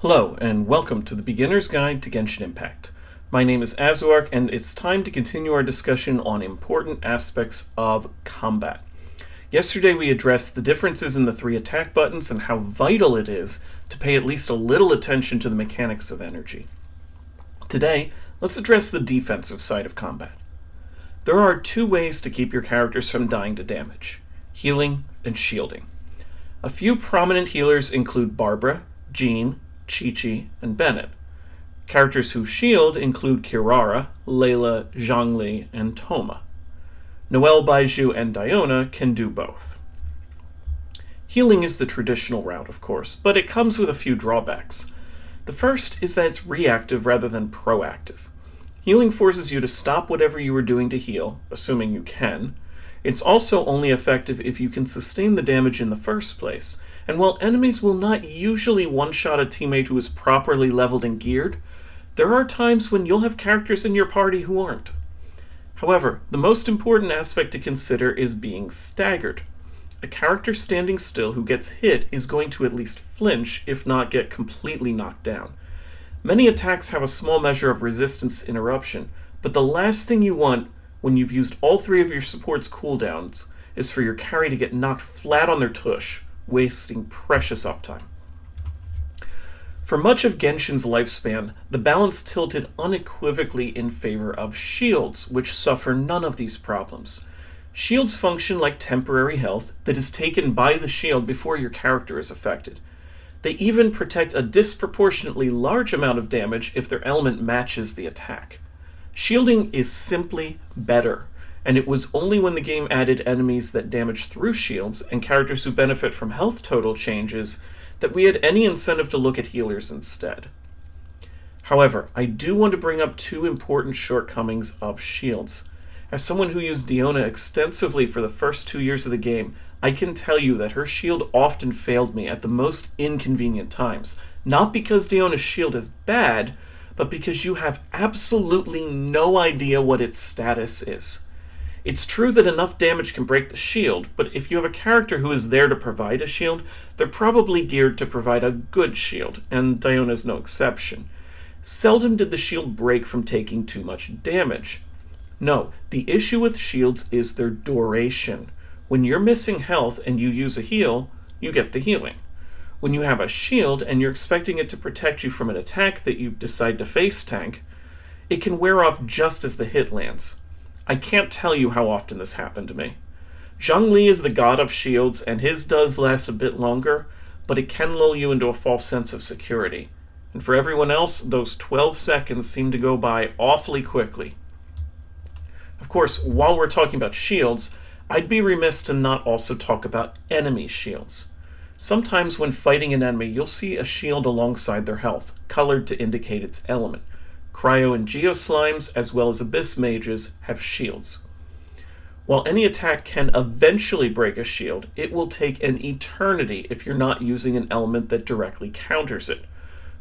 Hello, and welcome to the Beginner's Guide to Genshin Impact. My name is Azuark, and it's time to continue our discussion on important aspects of combat. Yesterday we addressed the differences in the three attack buttons and how vital it is to pay at least a little attention to the mechanics of energy. Today, let's address the defensive side of combat. There are two ways to keep your characters from dying to damage: healing and shielding. A few prominent healers include Barbara, Jean, Chi-Chi, and Bennett. Characters who shield include Kirara, Layla, Zhongli, and Toma. Noelle, Baizhu, and Diona can do both. Healing is the traditional route, of course, but it comes with a few drawbacks. The first is that it's reactive rather than proactive. Healing forces you to stop whatever you are doing to heal, assuming you can. It's also only effective if you can sustain the damage in the first place, and while enemies will not usually one-shot a teammate who is properly leveled and geared, there are times when you'll have characters in your party who aren't. However, the most important aspect to consider is being staggered. A character standing still who gets hit is going to at least flinch, if not get completely knocked down. Many attacks have a small measure of resistance interruption, but the last thing you want when you've used all three of your support's cooldowns is for your carry to get knocked flat on their tush, wasting precious uptime. For much of Genshin's lifespan, the balance tilted unequivocally in favor of shields, which suffer none of these problems. Shields function like temporary health that is taken by the shield before your character is affected. They even protect a disproportionately large amount of damage if their element matches the attack. Shielding is simply better, and it was only when the game added enemies that damage through shields and characters who benefit from health total changes that we had any incentive to look at healers instead. However, I do want to bring up two important shortcomings of shields. As someone who used Diona extensively for the first 2 years of the game, I can tell you that her shield often failed me at the most inconvenient times, not because Diona's shield is bad, but because you have absolutely no idea what its status is. It's true that enough damage can break the shield, but if you have a character who is there to provide a shield, they're probably geared to provide a good shield, and Diona is no exception. Seldom did the shield break from taking too much damage. No, the issue with shields is their duration. When you're missing health and you use a heal, you get the healing. When you have a shield and you're expecting it to protect you from an attack that you decide to face tank, it can wear off just as the hit lands. I can't tell you how often this happened to me. Zhongli is the god of shields, and his does last a bit longer, but it can lull you into a false sense of security. And for everyone else, those 12 seconds seem to go by awfully quickly. Of course, while we're talking about shields, I'd be remiss to not also talk about enemy shields. Sometimes when fighting an enemy, you'll see a shield alongside their health, colored to indicate its element. Cryo and Geo Slimes, as well as Abyss Mages, have shields. While any attack can eventually break a shield, it will take an eternity if you're not using an element that directly counters it.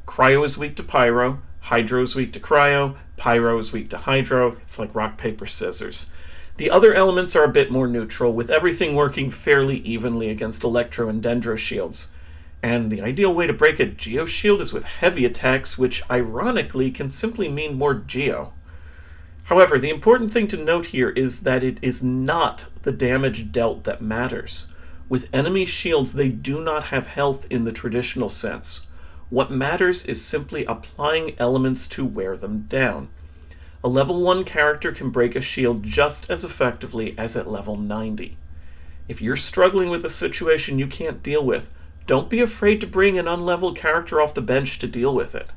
Cryo is weak to Pyro, Hydro is weak to Cryo, Pyro is weak to Hydro. It's like rock, paper, scissors. The other elements are a bit more neutral, with everything working fairly evenly against Electro and Dendro shields. And the ideal way to break a Geo shield is with heavy attacks, which ironically can simply mean more Geo. However, the important thing to note here is that it is not the damage dealt that matters. With enemy shields, they do not have health in the traditional sense. What matters is simply applying elements to wear them down. A level 1 character can break a shield just as effectively as at level 90. If you're struggling with a situation you can't deal with, don't be afraid to bring an unleveled character off the bench to deal with it.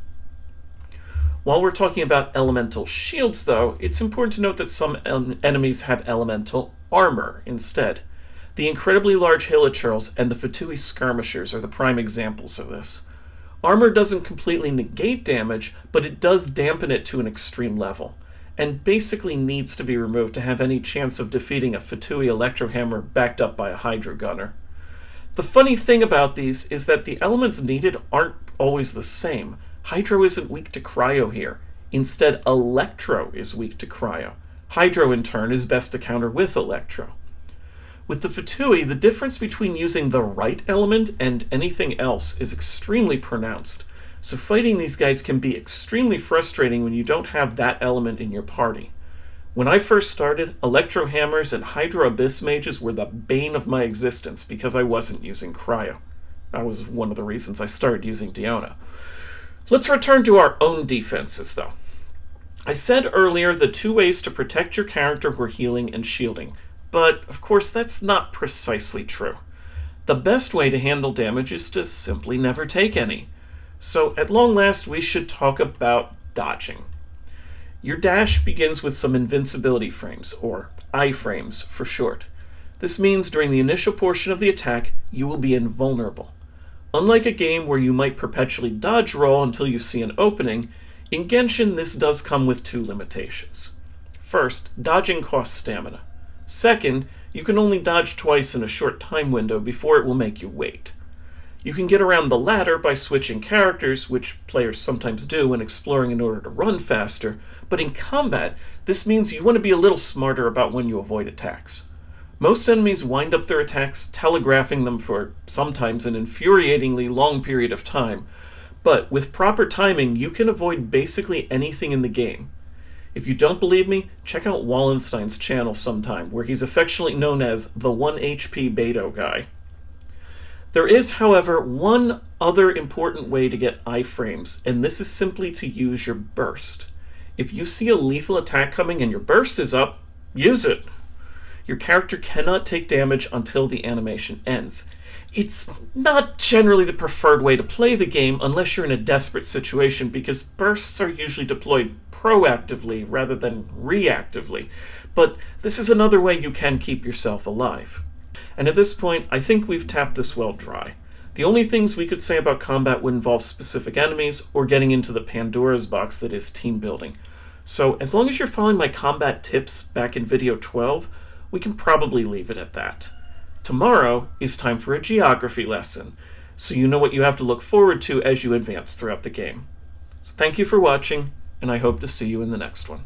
While we're talking about elemental shields, though, it's important to note that some enemies have elemental armor instead. The incredibly large Hilichurls and the Fatui skirmishers are the prime examples of this. Armor doesn't completely negate damage, but it does dampen it to an extreme level, and basically needs to be removed to have any chance of defeating a Fatui Electrohammer backed up by a Hydro Gunner. The funny thing about these is that the elements needed aren't always the same. Hydro isn't weak to Cryo here. Instead, Electro is weak to Cryo. Hydro, in turn, is best to counter with Electro. With the Fatui, the difference between using the right element and anything else is extremely pronounced. So fighting these guys can be extremely frustrating when you don't have that element in your party. When I first started, Electro Hammers and Hydro Abyss Mages were the bane of my existence because I wasn't using Cryo. That was one of the reasons I started using Diona. Let's return to our own defenses, though. I said earlier the two ways to protect your character were healing and shielding, but of course that's not precisely true. The best way to handle damage is to simply never take any. So at long last we should talk about dodging. Your dash begins with some invincibility frames, or iframes for short. This means during the initial portion of the attack, you will be invulnerable. Unlike a game where you might perpetually dodge roll until you see an opening, in Genshin this does come with two limitations. First, dodging costs stamina. Second, you can only dodge twice in a short time window before it will make you wait. You can get around the latter by switching characters, which players sometimes do when exploring in order to run faster, but in combat, this means you want to be a little smarter about when you avoid attacks. Most enemies wind up their attacks telegraphing them for sometimes an infuriatingly long period of time, but with proper timing, you can avoid basically anything in the game. If you don't believe me, check out Wallenstein's channel sometime, where he's affectionately known as the 1 HP Beto guy. There is, however, one other important way to get iframes, and this is simply to use your burst. If you see a lethal attack coming and your burst is up, use it. Your character cannot take damage until the animation ends. It's not generally the preferred way to play the game unless you're in a desperate situation, because bursts are usually deployed proactively rather than reactively, but this is another way you can keep yourself alive. And at this point, I think we've tapped this well dry. The only things we could say about combat would involve specific enemies or getting into the Pandora's box that is team building. So as long as you're following my combat tips back in video 12, we can probably leave it at that. Tomorrow is time for a geography lesson, so you know what you have to look forward to as you advance throughout the game. So thank you for watching, and I hope to see you in the next one.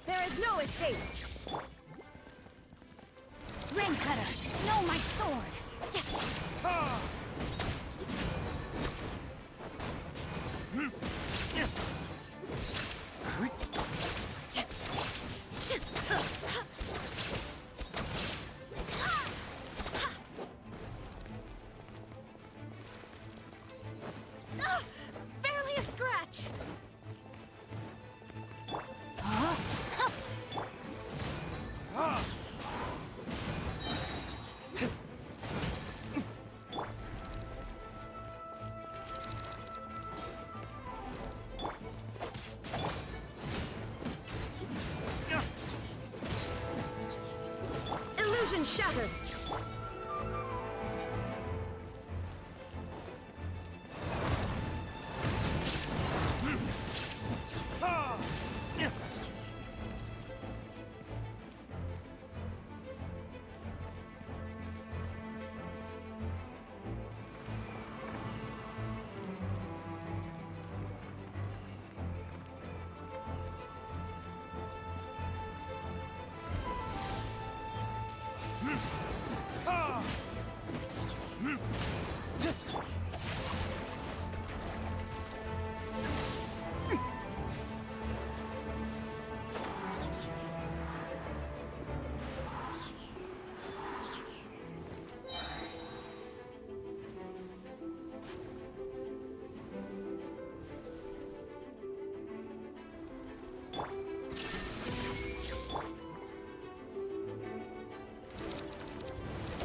There is no escape! Rain Cutter! No, my sword! Yes! Barely a scratch! Illusion shattered!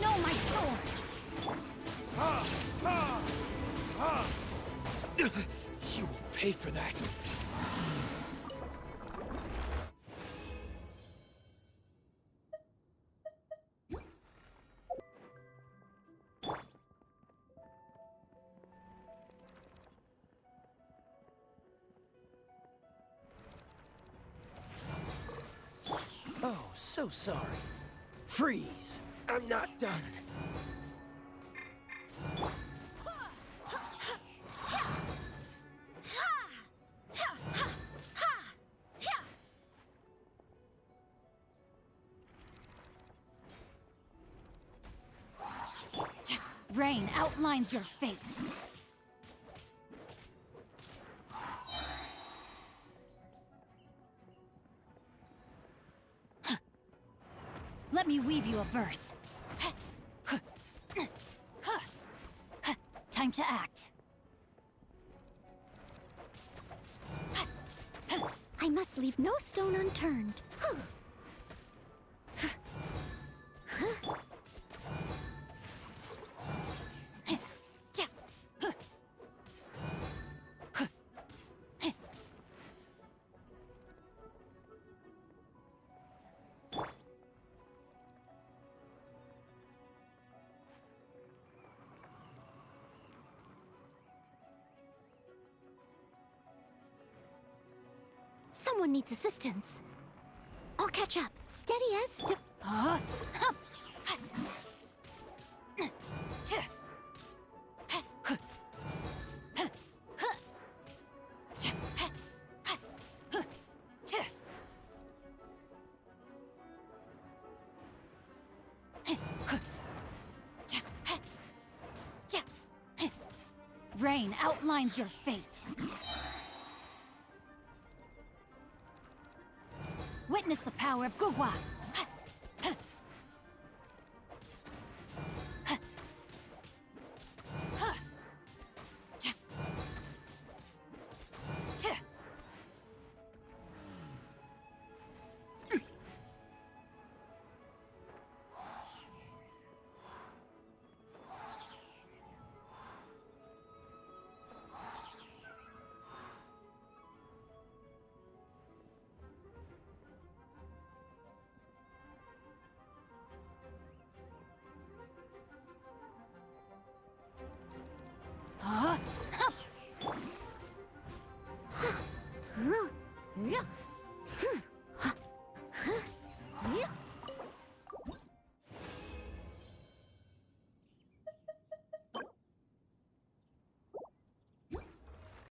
No, my sword! You will pay for that. Oh, so sorry. Freeze! I'm not done. Rain outlines your fate. Let me weave you a verse. Time to act. I must leave no stone unturned. Someone needs assistance. I'll catch up. Steady as Rain outlines your fate. Witness the power of Gugwa!